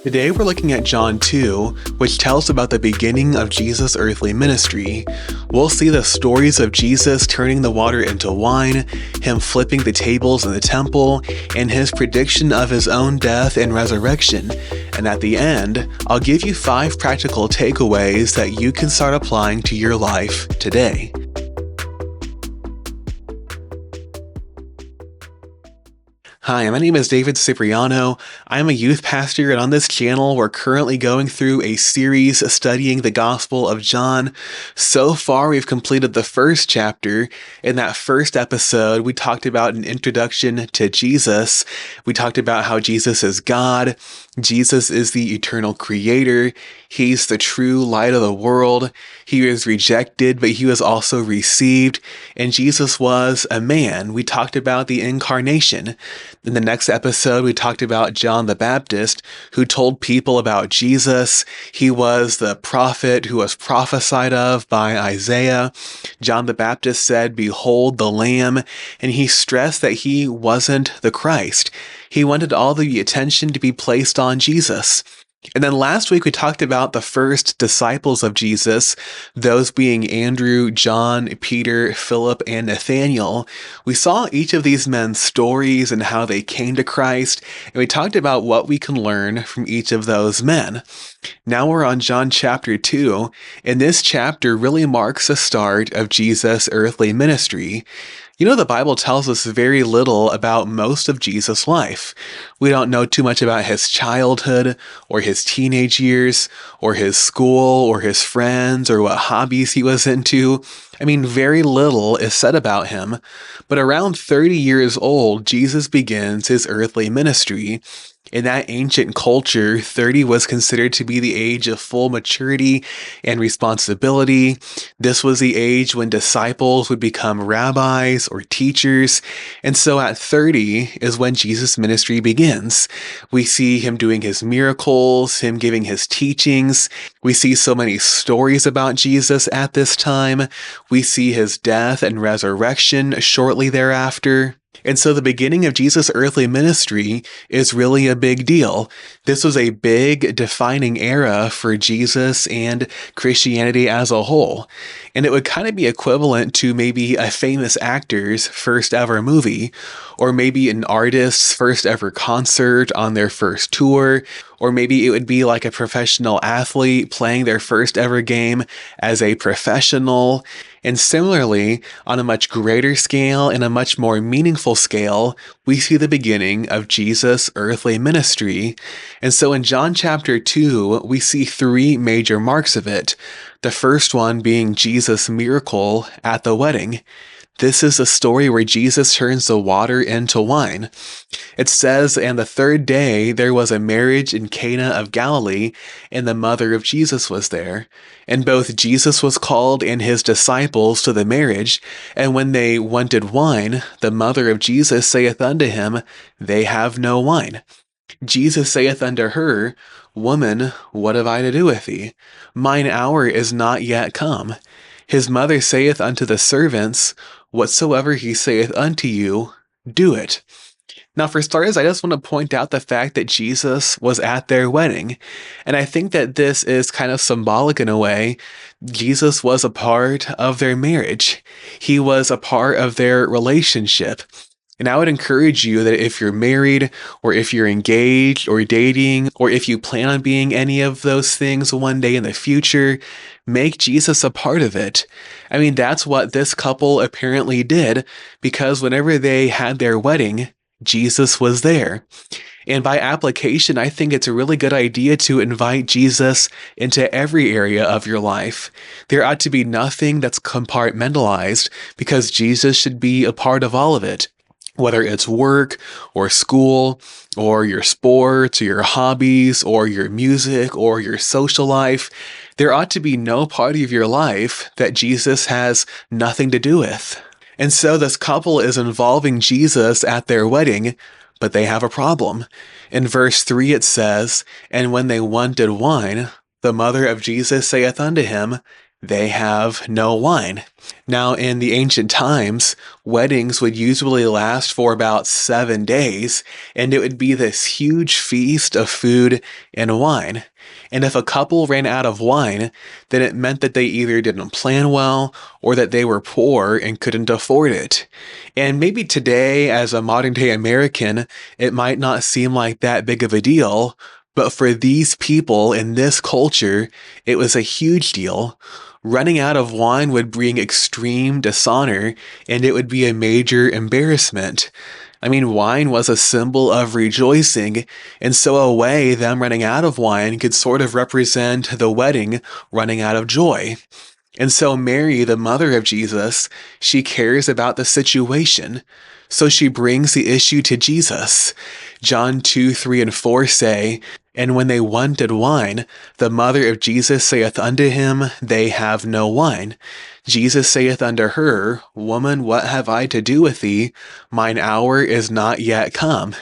Today we're looking at John 2, which tells about the beginning of Jesus' earthly ministry. We'll see the stories of Jesus turning the water into wine, him flipping the tables in the temple, and his prediction of his own death and resurrection. And at the end, I'll give you 5 practical takeaways that you can start applying to your life today. Hi, my name is David Cipriano. I'm a youth pastor, and on this channel, we're currently going through a series studying the Gospel of John. So far, we've completed the first chapter. In that first episode, we talked about an introduction to Jesus. We talked about how Jesus is God. Jesus is the eternal creator. He's the true light of the world. He was rejected, but he was also received. And Jesus was a man. We talked about the incarnation. In the next episode, we talked about John the Baptist, who told people about Jesus. He was the prophet who was prophesied of by Isaiah. John the Baptist said, "Behold the Lamb," and he stressed that he wasn't the Christ. He wanted all the attention to be placed on Jesus. And then last week we talked about the first disciples of Jesus, those being Andrew, John, Peter, Philip, and Nathaniel. We saw each of these men's stories and how they came to Christ, and we talked about what we can learn from each of those men. Now we're on John chapter 2, and this chapter really marks the start of Jesus' earthly ministry. You know, the Bible tells us very little about most of Jesus' life. We don't know too much about his childhood, or his teenage years, or his school, or his friends, or what hobbies he was into. I mean, very little is said about him. But around 30 years old, Jesus begins his earthly ministry. In that ancient culture, 30 was considered to be the age of full maturity and responsibility. This was the age when disciples would become rabbis or teachers. And so at 30 is when Jesus' ministry begins. We see him doing his miracles, him giving his teachings. We see so many stories about Jesus at this time. We see his death and resurrection shortly thereafter. And so the beginning of Jesus' earthly ministry is really a big deal. This was a big defining era for Jesus and Christianity as a whole. And it would kind of be equivalent to maybe a famous actor's first ever movie, or maybe an artist's first ever concert on their first tour, or maybe it would be like a professional athlete playing their first ever game as a professional. And similarly, on a much greater scale and a much more meaningful scale, we see the beginning of Jesus' earthly ministry. And so in John chapter 2, we see 3 major marks of it. The first one being Jesus' miracle at the wedding. This is a story where Jesus turns the water into wine. It says, "And the third day there was a marriage in Cana of Galilee, and the mother of Jesus was there. And both Jesus was called and his disciples to the marriage. And when they wanted wine, the mother of Jesus saith unto him, They have no wine. Jesus saith unto her, Woman, what have I to do with thee? Mine hour is not yet come. His mother saith unto the servants, Whatsoever he saith unto you, do it." Now, for starters, I just want to point out the fact that Jesus was at their wedding. And I think that this is kind of symbolic in a way. Jesus was a part of their marriage. He was a part of their relationship. And I would encourage you that if you're married, or if you're engaged, or dating, or if you plan on being any of those things one day in the future, make Jesus a part of it. I mean, that's what this couple apparently did, because whenever they had their wedding, Jesus was there. And by application, I think it's a really good idea to invite Jesus into every area of your life. There ought to be nothing that's compartmentalized, because Jesus should be a part of all of it. Whether it's work or school or your sports or your hobbies or your music or your social life, there ought to be no part of your life that Jesus has nothing to do with. And so this couple is involving Jesus at their wedding, but they have a problem. In verse 3 it says, "And when they wanted wine, the mother of Jesus saith unto him, they have no wine. Now, in the ancient times, weddings would usually last for about 7 days, and it would be this huge feast of food and wine. And if a couple ran out of wine, then it meant that they either didn't plan well or that they were poor and couldn't afford it. And maybe today, as a modern day American, it might not seem like that big of a deal, but for these people in this culture, it was a huge deal. Running out of wine would bring extreme dishonor, and it would be a major embarrassment. I mean, wine was a symbol of rejoicing, and so a way them running out of wine could sort of represent the wedding running out of joy. And so Mary, the mother of Jesus, she cares about the situation. So she brings the issue to Jesus. John 2, 3, and 4 say, "And when they wanted wine, the mother of Jesus saith unto him, They have no wine. Jesus saith unto her, Woman, what have I to do with thee? Mine hour is not yet come."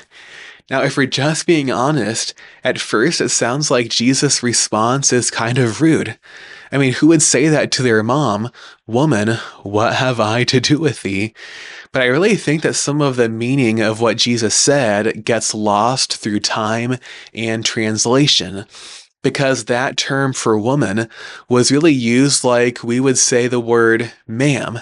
Now, if we're just being honest, at first it sounds like Jesus' response is kind of rude. I mean, who would say that to their mom? Woman, what have I to do with thee? But I really think that some of the meaning of what Jesus said gets lost through time and translation, because that term for woman was really used like we would say the word ma'am.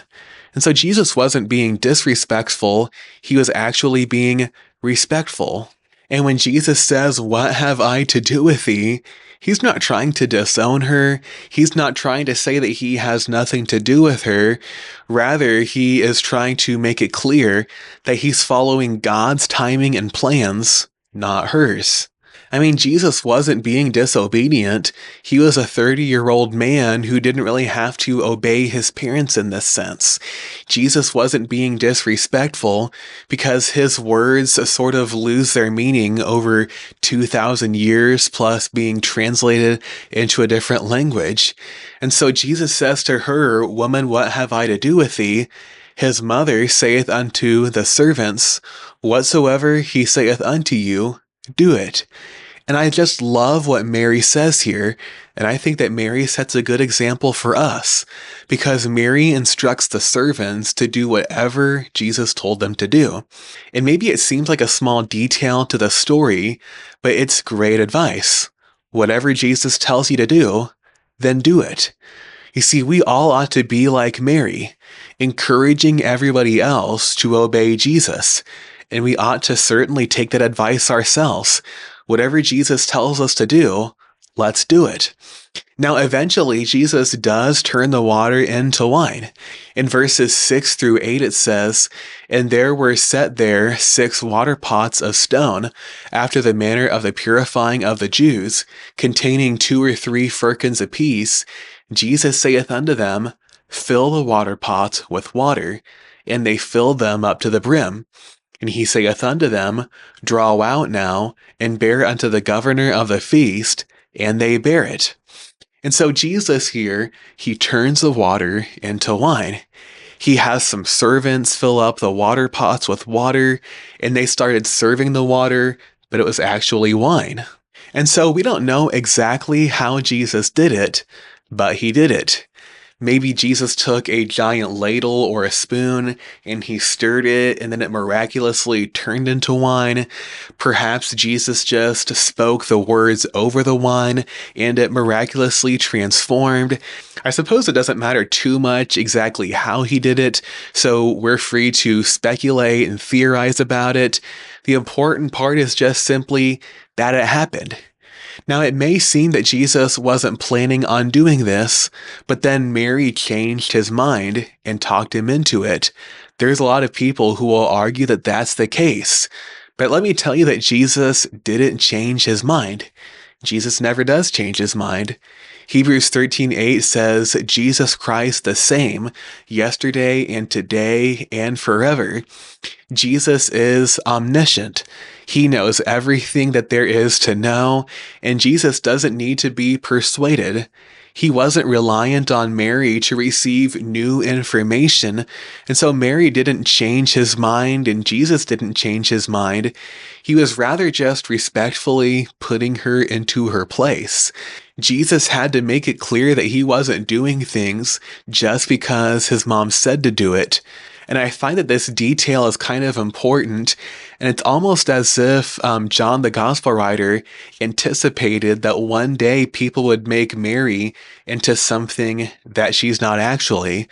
And so Jesus wasn't being disrespectful, he was actually being respectful. And when Jesus says, "What have I to do with thee?" he's not trying to disown her. He's not trying to say that he has nothing to do with her. Rather, he is trying to make it clear that he's following God's timing and plans, not hers. I mean, Jesus wasn't being disobedient. He was a 30-year-old man who didn't really have to obey his parents in this sense. Jesus wasn't being disrespectful because his words sort of lose their meaning over 2,000 years plus being translated into a different language. And so Jesus says to her, "Woman, what have I to do with thee?" His mother saith unto the servants, "Whatsoever he saith unto you, do it." And I just love what Mary says here, and I think that Mary sets a good example for us, because Mary instructs the servants to do whatever Jesus told them to do. And maybe it seems like a small detail to the story, but it's great advice. Whatever Jesus tells you to do, then do it. You see, we all ought to be like Mary, encouraging everybody else to obey Jesus. And we ought to certainly take that advice ourselves. Whatever Jesus tells us to do, let's do it. Now, eventually, Jesus does turn the water into wine. In verses 6 through 8, it says, "And there were set there 6 water pots of stone, after the manner of the purifying of the Jews, containing 2 or 3 firkins apiece. Jesus saith unto them, Fill the water pots with water. And they filled them up to the brim. And he saith unto them, Draw out now, and bear unto the governor of the feast. And they bear it." And so Jesus here, he turns the water into wine. He has some servants fill up the water pots with water, and they started serving the water, but it was actually wine. And so we don't know exactly how Jesus did it, but he did it. Maybe Jesus took a giant ladle or a spoon and he stirred it and then it miraculously turned into wine. Perhaps Jesus just spoke the words over the wine and it miraculously transformed. I suppose it doesn't matter too much exactly how he did it, so we're free to speculate and theorize about it. The important part is just simply that it happened. Now, it may seem that Jesus wasn't planning on doing this, but then Mary changed his mind and talked him into it. There's a lot of people who will argue that that's the case. But let me tell you that Jesus didn't change his mind. Jesus never does change his mind. Hebrews 13:8 says, Jesus Christ the same, yesterday and today and forever. Jesus is omniscient. He knows everything that there is to know, and Jesus doesn't need to be persuaded. He wasn't reliant on Mary to receive new information, and so Mary didn't change his mind, and Jesus didn't change his mind. He was rather just respectfully putting her into her place. Jesus had to make it clear that he wasn't doing things just because his mom said to do it. And I find that this detail is kind of important, and it's almost as if John, the gospel writer, anticipated that one day people would make Mary into something that she's not actually.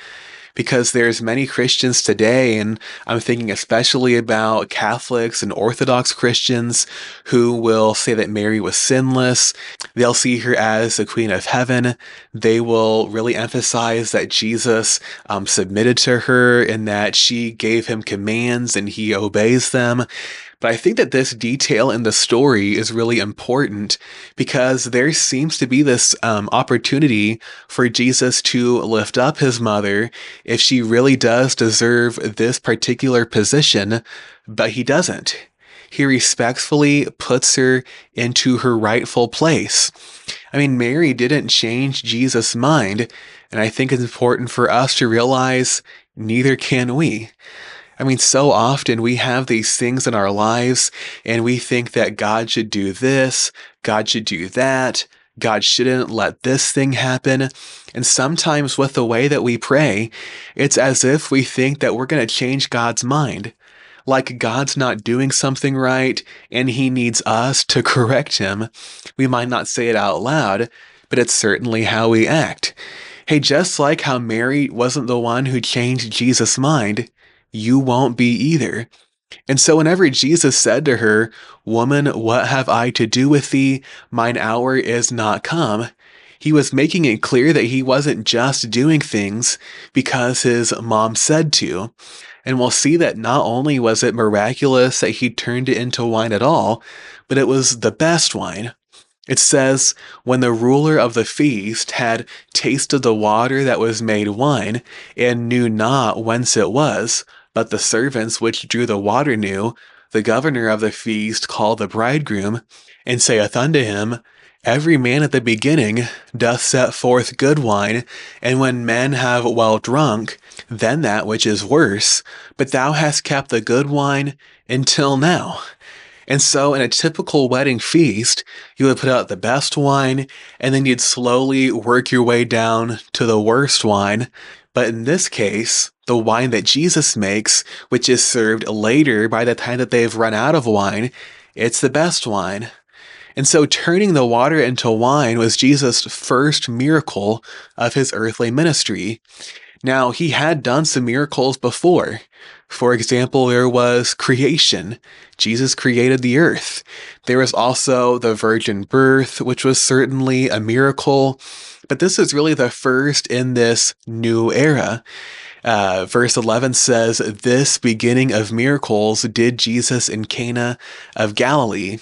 Because there's many Christians today, and I'm thinking especially about Catholics and Orthodox Christians who will say that Mary was sinless. They'll see her as the Queen of Heaven. They will really emphasize that Jesus submitted to her and that she gave him commands and he obeys them. But I think that this detail in the story is really important because there seems to be this opportunity for Jesus to lift up his mother if she really does deserve this particular position, but he doesn't. He respectfully puts her into her rightful place. I mean, Mary didn't change Jesus' mind, and I think it's important for us to realize neither can we. I mean, so often we have these things in our lives and we think that God should do this, God should do that, God shouldn't let this thing happen. And sometimes with the way that we pray, it's as if we think that we're going to change God's mind. Like God's not doing something right and he needs us to correct him. We might not say it out loud, but it's certainly how we act. Hey, just like how Mary wasn't the one who changed Jesus' mind, you won't be either. And so whenever Jesus said to her, "Woman, what have I to do with thee? Mine hour is not come," he was making it clear that he wasn't just doing things because his mom said to. And we'll see that not only was it miraculous that he turned it into wine at all, but it was the best wine. It says, when the ruler of the feast had tasted the water that was made wine, and knew not whence it was, but the servants which drew the water knew, the governor of the feast called the bridegroom, and saith unto him, Every man at the beginning doth set forth good wine, and when men have well drunk, then that which is worse, but thou hast kept the good wine until now. And so in a typical wedding feast, you would put out the best wine, and then you'd slowly work your way down to the worst wine. But in this case, the wine that Jesus makes, which is served later by the time that they've run out of wine, it's the best wine. And so turning the water into wine was Jesus' first miracle of his earthly ministry. Now, he had done some miracles before. For example, there was creation. Jesus created the earth. There was also the virgin birth, which was certainly a miracle. But this is really the first in this new era. Verse 11 says, This beginning of miracles did Jesus in Cana of Galilee.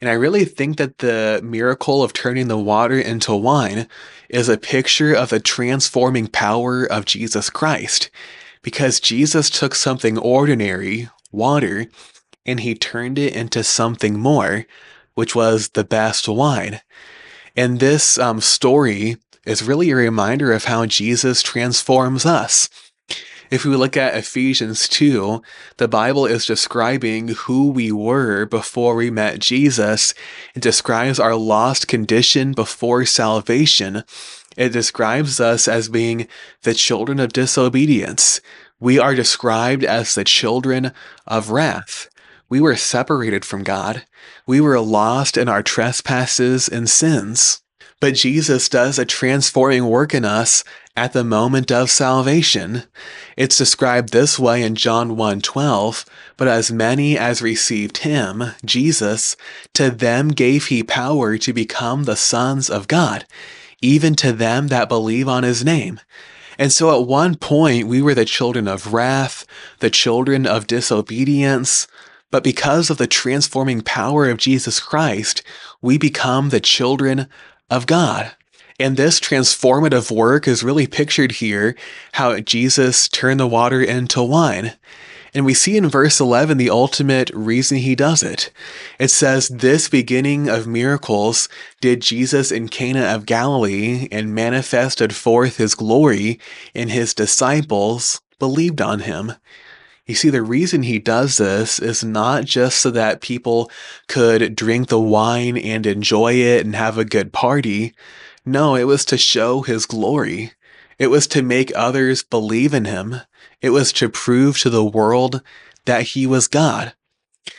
And I really think that the miracle of turning the water into wine is a picture of the transforming power of Jesus Christ. Because Jesus took something ordinary, water, and he turned it into something more, which was the best wine. And this story is really a reminder of how Jesus transforms us. If we look at Ephesians 2, the Bible is describing who we were before we met Jesus. It describes our lost condition before salvation. It describes us as being the children of disobedience. We are described as the children of wrath. We were separated from God. We were lost in our trespasses and sins. But Jesus does a transforming work in us at the moment of salvation. It's described this way in John 1:12, But as many as received him, Jesus, to them gave he power to become the sons of God, even to them that believe on his name. And so at one point we were the children of wrath, the children of disobedience, but because of the transforming power of Jesus Christ, we become the children of God. And this transformative work is really pictured here, how Jesus turned the water into wine. And we see in verse 11 the ultimate reason he does it. It says, "This beginning of miracles did Jesus in Cana of Galilee, and manifested forth his glory, and his disciples believed on him." You see, the reason he does this is not just so that people could drink the wine and enjoy it and have a good party. No, it was to show his glory. It was to make others believe in him. It was to prove to the world that he was God.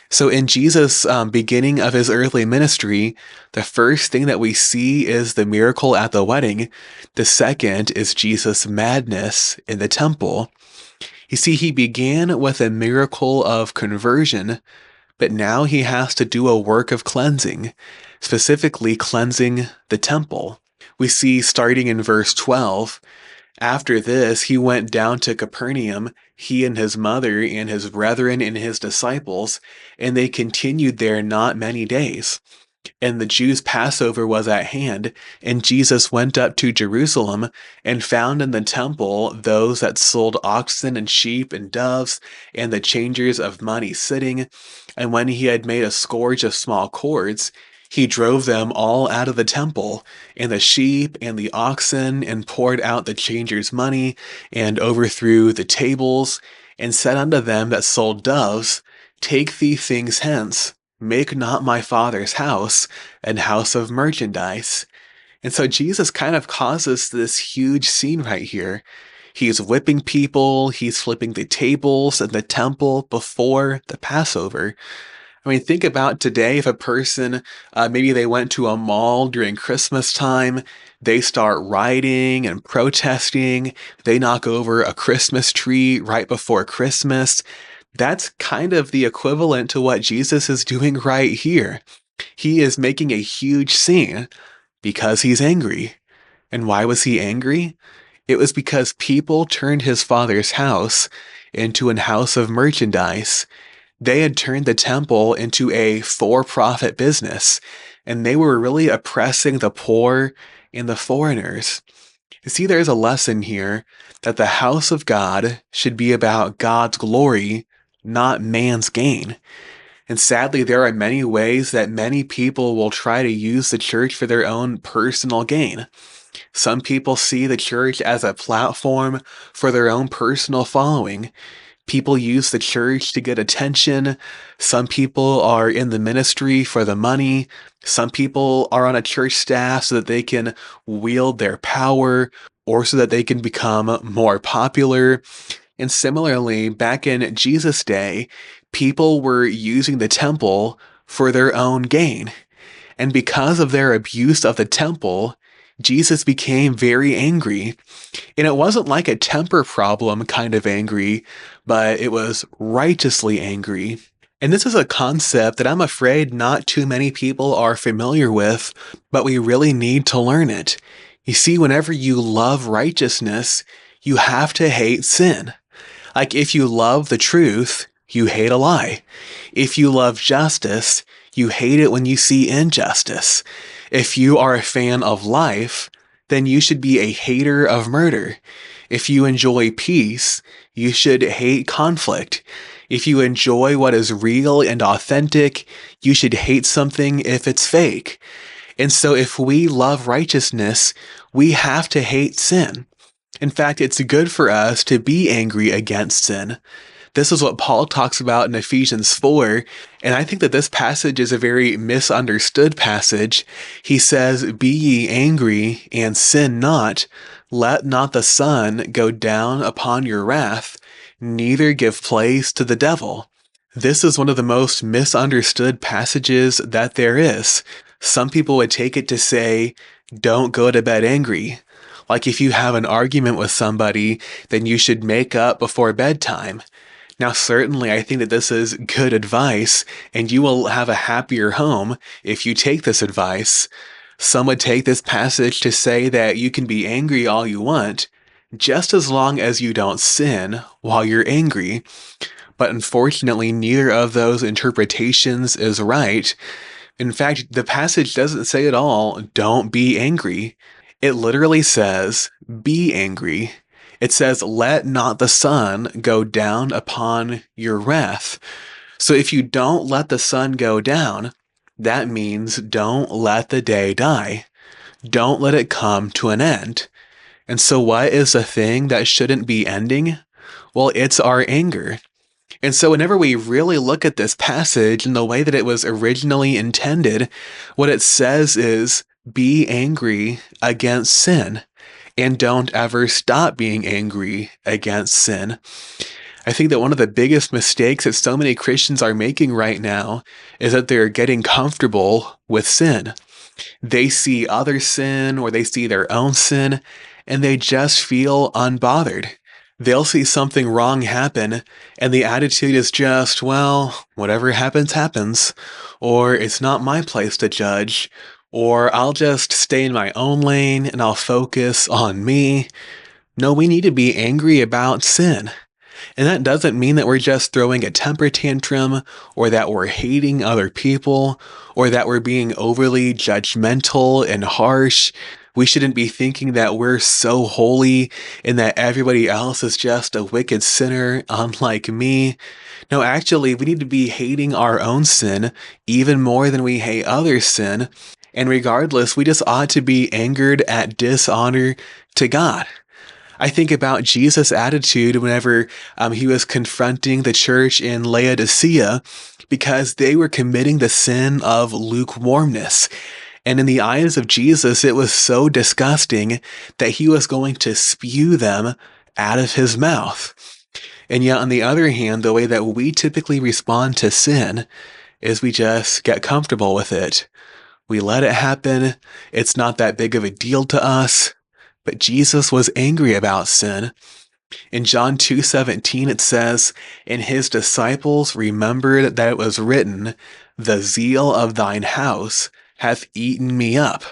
So in Jesus' beginning of his earthly ministry, the first thing that we see is the miracle at the wedding. The second is Jesus' madness in the temple. You see, he began with a miracle of conversion, but now he has to do a work of cleansing, specifically cleansing the temple. We see starting in verse 12, "After this, he went down to Capernaum, he and his mother and his brethren and his disciples, and they continued there not many days. And the Jews' Passover was at hand, and Jesus went up to Jerusalem, and found in the temple those that sold oxen and sheep and doves, and the changers of money sitting. And when he had made a scourge of small cords, he drove them all out of the temple, and the sheep and the oxen, and poured out the changers' money, and overthrew the tables, and said unto them that sold doves, Take these things hence. Make not my Father's house an house of merchandise." And so Jesus kind of causes this huge scene right here. He's whipping people, he's flipping the tables in the temple before the Passover. I mean, think about today if a person, maybe they went to a mall during Christmas time, they start rioting and protesting, they knock over a Christmas tree right before Christmas. That's kind of the equivalent to what Jesus is doing right here. He is making a huge scene because he's angry. And why was he angry? It was because people turned his Father's house into an house of merchandise. They had turned the temple into a for-profit business, and they were really oppressing the poor and the foreigners. You see, there's a lesson here that the house of God should be about God's glory, not man's gain. And sadly, there are many ways that many people will try to use the church for their own personal gain. Some people see the church as a platform for their own personal following. People use the church to get attention. Some people are in the ministry for the money. Some people are on a church staff so that they can wield their power or so that they can become more popular. And similarly, back in Jesus' day, people were using the temple for their own gain. And because of their abuse of the temple, Jesus became very angry. And it wasn't like a temper problem kind of angry, but it was righteously angry. And this is a concept that I'm afraid not too many people are familiar with, but we really need to learn it. You see, whenever you love righteousness, you have to hate sin. Like if you love the truth, you hate a lie. If you love justice, you hate it when you see injustice. If you are a fan of life, then you should be a hater of murder. If you enjoy peace, you should hate conflict. If you enjoy what is real and authentic, you should hate something if it's fake. And so if we love righteousness, we have to hate sin. In fact, it's good for us to be angry against sin. This is what Paul talks about in Ephesians 4, and I think that this passage is a very misunderstood passage. He says, "Be ye angry, and sin not. Let not the sun go down upon your wrath, neither give place to the devil." This is one of the most misunderstood passages that there is. Some people would take it to say, don't go to bed angry. Like if you have an argument with somebody, then you should make up before bedtime. Now, certainly, I think that this is good advice, and you will have a happier home if you take this advice. Some would take this passage to say that you can be angry all you want, just as long as you don't sin while you're angry. But unfortunately, neither of those interpretations is right. In fact, the passage doesn't say at all, don't be angry. It literally says, be angry. It says, let not the sun go down upon your wrath. So if you don't let the sun go down, that means don't let the day die. Don't let it come to an end. And so what is the thing that shouldn't be ending? Well, it's our anger. And so whenever we really look at this passage in the way that it was originally intended, what it says is, be angry against sin, and don't ever stop being angry against sin. I think that one of the biggest mistakes that so many Christians are making right now is that they're getting comfortable with sin. They see other sin or they see their own sin, and they just feel unbothered. They'll see something wrong happen, and the attitude is just, well, whatever happens, happens. Or it's not my place to judge. Or I'll just stay in my own lane and I'll focus on me. No, we need to be angry about sin. And that doesn't mean that we're just throwing a temper tantrum, or that we're hating other people, or that we're being overly judgmental and harsh. We shouldn't be thinking that we're so holy and that everybody else is just a wicked sinner, unlike me. No, actually, we need to be hating our own sin even more than we hate other sin. And regardless, we just ought to be angered at dishonor to God. I think about Jesus' attitude whenever he was confronting the church in Laodicea, because they were committing the sin of lukewarmness. And in the eyes of Jesus, it was so disgusting that he was going to spew them out of his mouth. And yet, on the other hand, the way that we typically respond to sin is we just get comfortable with it. We let it happen. It's not that big of a deal to us. But Jesus was angry about sin. In John 2:17, it says, and his disciples remembered that it was written, the zeal of thine house hath eaten me up.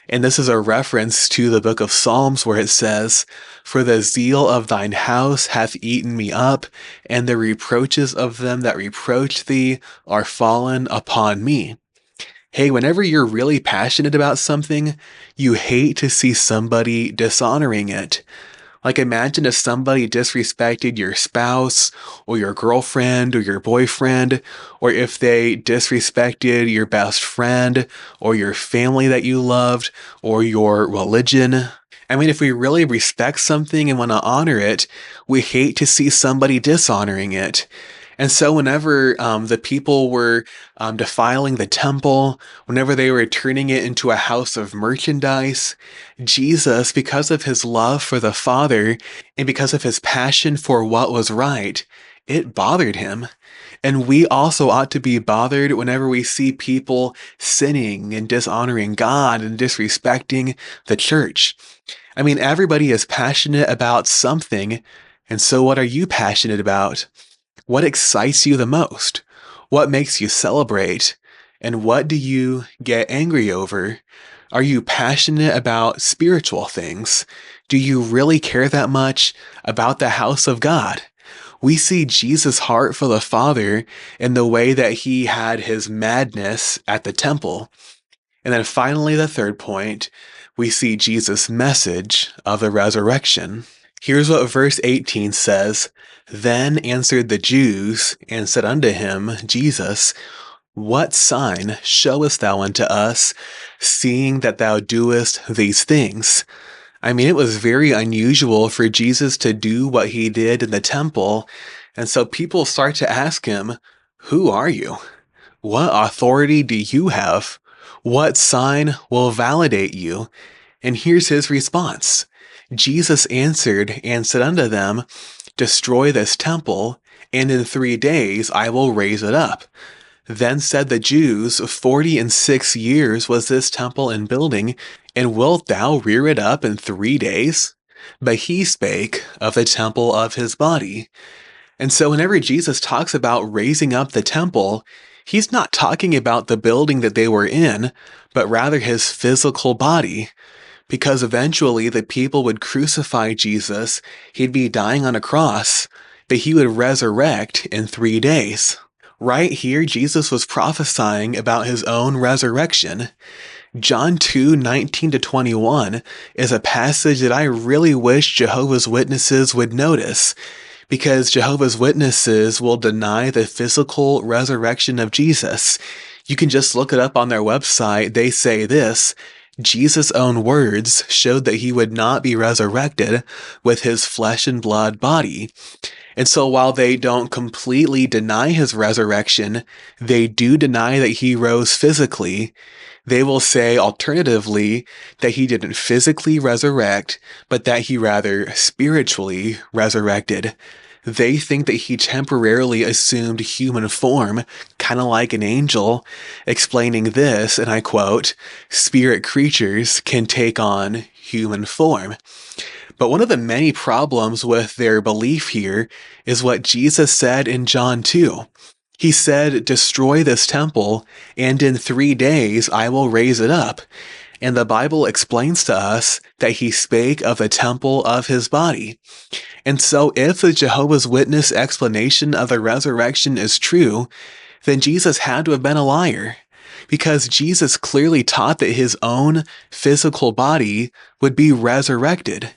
And this is a reference to the book of Psalms where it says, for the zeal of thine house hath eaten me up, and the reproaches of them that reproach thee are fallen upon me. Hey, whenever you're really passionate about something, you hate to see somebody dishonoring it. Like, imagine if somebody disrespected your spouse or your girlfriend or your boyfriend, or if they disrespected your best friend or your family that you loved or your religion. I mean, if we really respect something and want to honor it, we hate to see somebody dishonoring it. And so whenever the people were defiling the temple, whenever they were turning it into a house of merchandise, Jesus, because of his love for the Father and because of his passion for what was right, it bothered him. And we also ought to be bothered whenever we see people sinning and dishonoring God and disrespecting the church. I mean, everybody is passionate about something, and so what are you passionate about? What excites you the most? What makes you celebrate? And what do you get angry over? Are you passionate about spiritual things? Do you really care that much about the house of God? We see Jesus' heart for the Father in the way that he had his madness at the temple. And then finally, the third point, we see Jesus' message of the resurrection. Here's what verse 18 says. Then answered the Jews and said unto him, Jesus, what sign showest thou unto us, seeing that thou doest these things? I mean, it was very unusual for Jesus to do what he did in the temple. And so people start to ask him, who are you? What authority do you have? What sign will validate you? And here's his response. Jesus answered and said unto them, destroy this temple, and in 3 days I will raise it up. Then said the Jews, 46 years was this temple in building, and wilt thou rear it up in 3 days? But he spake of the temple of his body. And so whenever Jesus talks about raising up the temple, he's not talking about the building that they were in, but rather his physical body. Because eventually the people would crucify Jesus, he'd be dying on a cross, but he would resurrect in 3 days. Right here, Jesus was prophesying about his own resurrection. John 2:19-21 is a passage that I really wish Jehovah's Witnesses would notice, because Jehovah's Witnesses will deny the physical resurrection of Jesus. You can just look it up on their website. They say this: Jesus' own words showed that he would not be resurrected with his flesh and blood body. And so while they don't completely deny his resurrection, they do deny that he rose physically. They will say alternatively that he didn't physically resurrect, but that he rather spiritually resurrected. They think that he temporarily assumed human form, kind of like an angel, explaining this, and I quote, "Spirit creatures can take on human form." But one of the many problems with their belief here is what Jesus said in John 2. He said, "Destroy this temple, and in 3 days I will raise it up." And the Bible explains to us that he spake of the temple of his body. And so if the Jehovah's Witness explanation of the resurrection is true, then Jesus had to have been a liar, because Jesus clearly taught that his own physical body would be resurrected.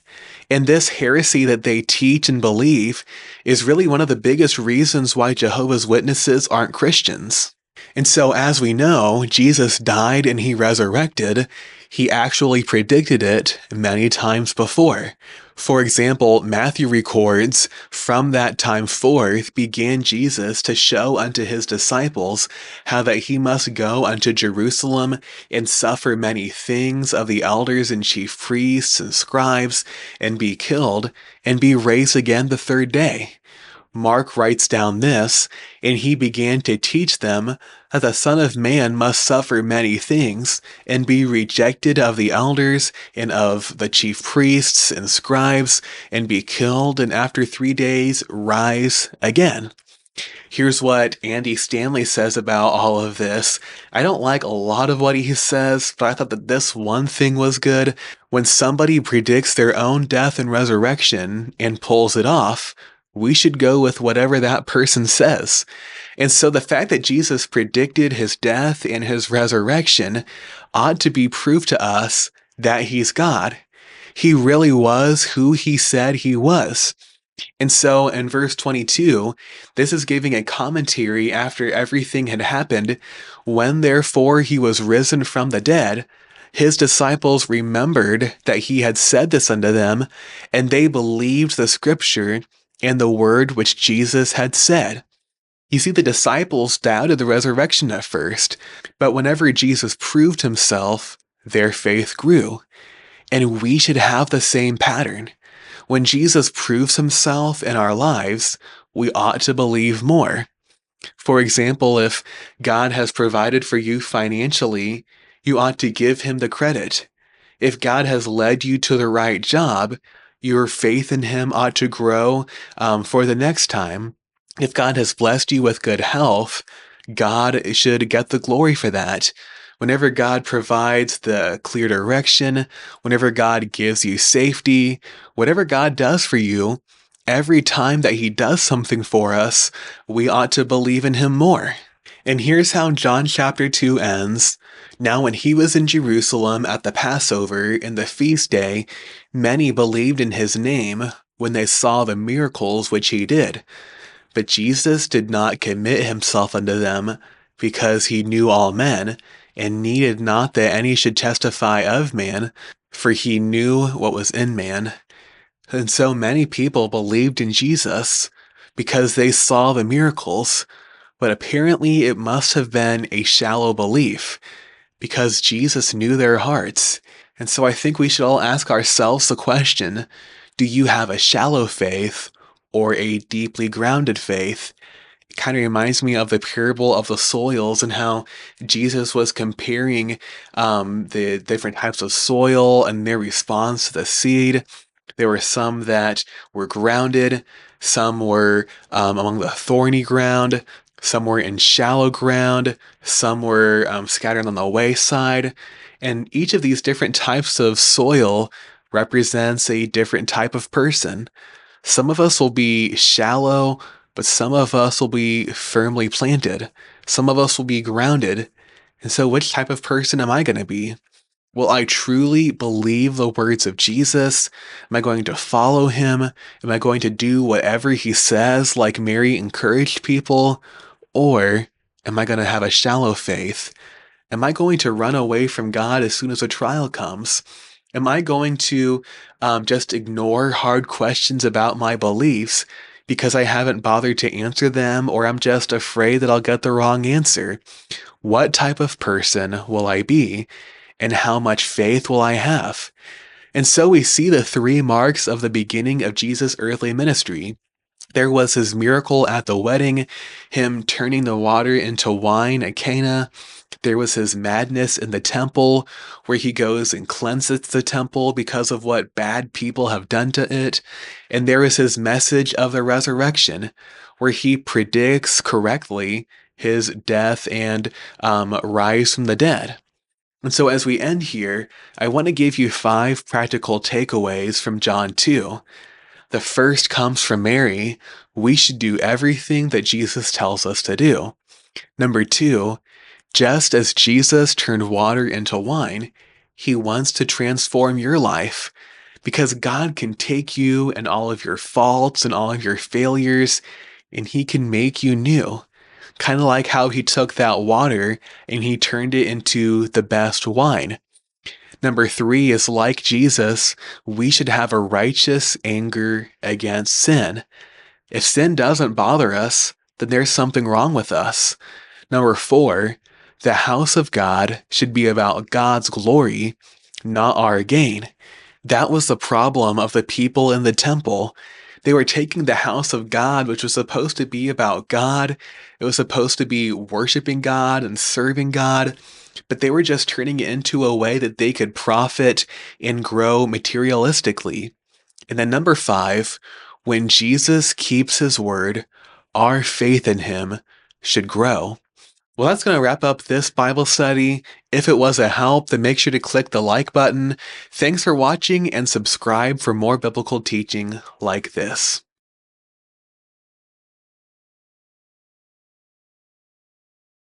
And this heresy that they teach and believe is really one of the biggest reasons why Jehovah's Witnesses aren't Christians. And so, as we know, Jesus died and he resurrected. He actually predicted it many times before. For example, Matthew records, "From that time forth began Jesus to show unto his disciples how that he must go unto Jerusalem and suffer many things of the elders and chief priests and scribes, and be killed, and be raised again the third day." Mark writes down this, "And he began to teach them that the Son of Man must suffer many things, and be rejected of the elders, and of the chief priests and scribes, and be killed, and after 3 days rise again." Here's what Andy Stanley says about all of this. I don't like a lot of what he says, but I thought that this one thing was good. When somebody predicts their own death and resurrection and pulls it off, we should go with whatever that person says. And so the fact that Jesus predicted his death and his resurrection ought to be proof to us that he's God. He really was who he said he was. And so in verse 22, this is giving a commentary after everything had happened. "When therefore he was risen from the dead, his disciples remembered that he had said this unto them, and they believed the scripture and the word which Jesus had said." You see, the disciples doubted the resurrection at first, but whenever Jesus proved himself, their faith grew. And we should have the same pattern. When Jesus proves himself in our lives, we ought to believe more. For example, if God has provided for you financially, you ought to give him the credit. If God has led you to the right job, your faith in him ought to grow for the next time. If God has blessed you with good health, God should get the glory for that. Whenever God provides the clear direction, whenever God gives you safety, whatever God does for you, every time that he does something for us, we ought to believe in him more. And here's how John chapter 2 ends. "Now when he was in Jerusalem at the Passover in the feast day, many believed in his name when they saw the miracles which he did. But Jesus did not commit himself unto them, because he knew all men, and needed not that any should testify of man, for he knew what was in man." And so many people believed in Jesus because they saw the miracles, but apparently it must have been a shallow belief, because Jesus knew their hearts. And so I think we should all ask ourselves the question, do you have a shallow faith or a deeply grounded faith? It kind of reminds me of the parable of the soils and how Jesus was comparing the different types of soil and their response to the seed. There were some that were grounded, some were among the thorny ground, some were in shallow ground, some were scattered on the wayside. And each of these different types of soil represents a different type of person. Some of us will be shallow, but some of us will be firmly planted. Some of us will be grounded, And so, which type of person am I going to be? Will I truly believe the words of Jesus? Am I going to follow him? Am I going to do whatever he says, like Mary encouraged people? Or am I going to have a shallow faith? Am I going to run away from God as soon as a trial comes? Am I going to just ignore hard questions about my beliefs because I haven't bothered to answer them, or I'm just afraid that I'll get the wrong answer? What type of person will I be, and how much faith will I have? And so we see the three marks of the beginning of Jesus' earthly ministry. There was his miracle at the wedding, him turning the water into wine at Cana. There was his madness in the temple, where he goes and cleanses the temple because of what bad people have done to it. And there is his message of the resurrection, where he predicts correctly his death and rise from the dead. And so, as we end here, I want to give you 5 practical takeaways from John 2. The first comes from Mary. We should do everything that Jesus tells us to do. Number 2, just as Jesus turned water into wine, he wants to transform your life, because God can take you and all of your faults and all of your failures, and he can make you new. Kind of like how he took that water and he turned it into the best wine. Number 3 is, like Jesus, we should have a righteous anger against sin. If sin doesn't bother us, then there's something wrong with us. Number 4, the house of God should be about God's glory, not our gain. That was the problem of the people in the temple. They were taking the house of God, which was supposed to be about God. It was supposed to be worshiping God and serving God, but they were just turning it into a way that they could profit and grow materialistically. And then number 5, when Jesus keeps his word, our faith in him should grow. Well, that's going to wrap up this Bible study. If it was a help, then make sure to click the like button. Thanks for watching, and subscribe for more biblical teaching like this.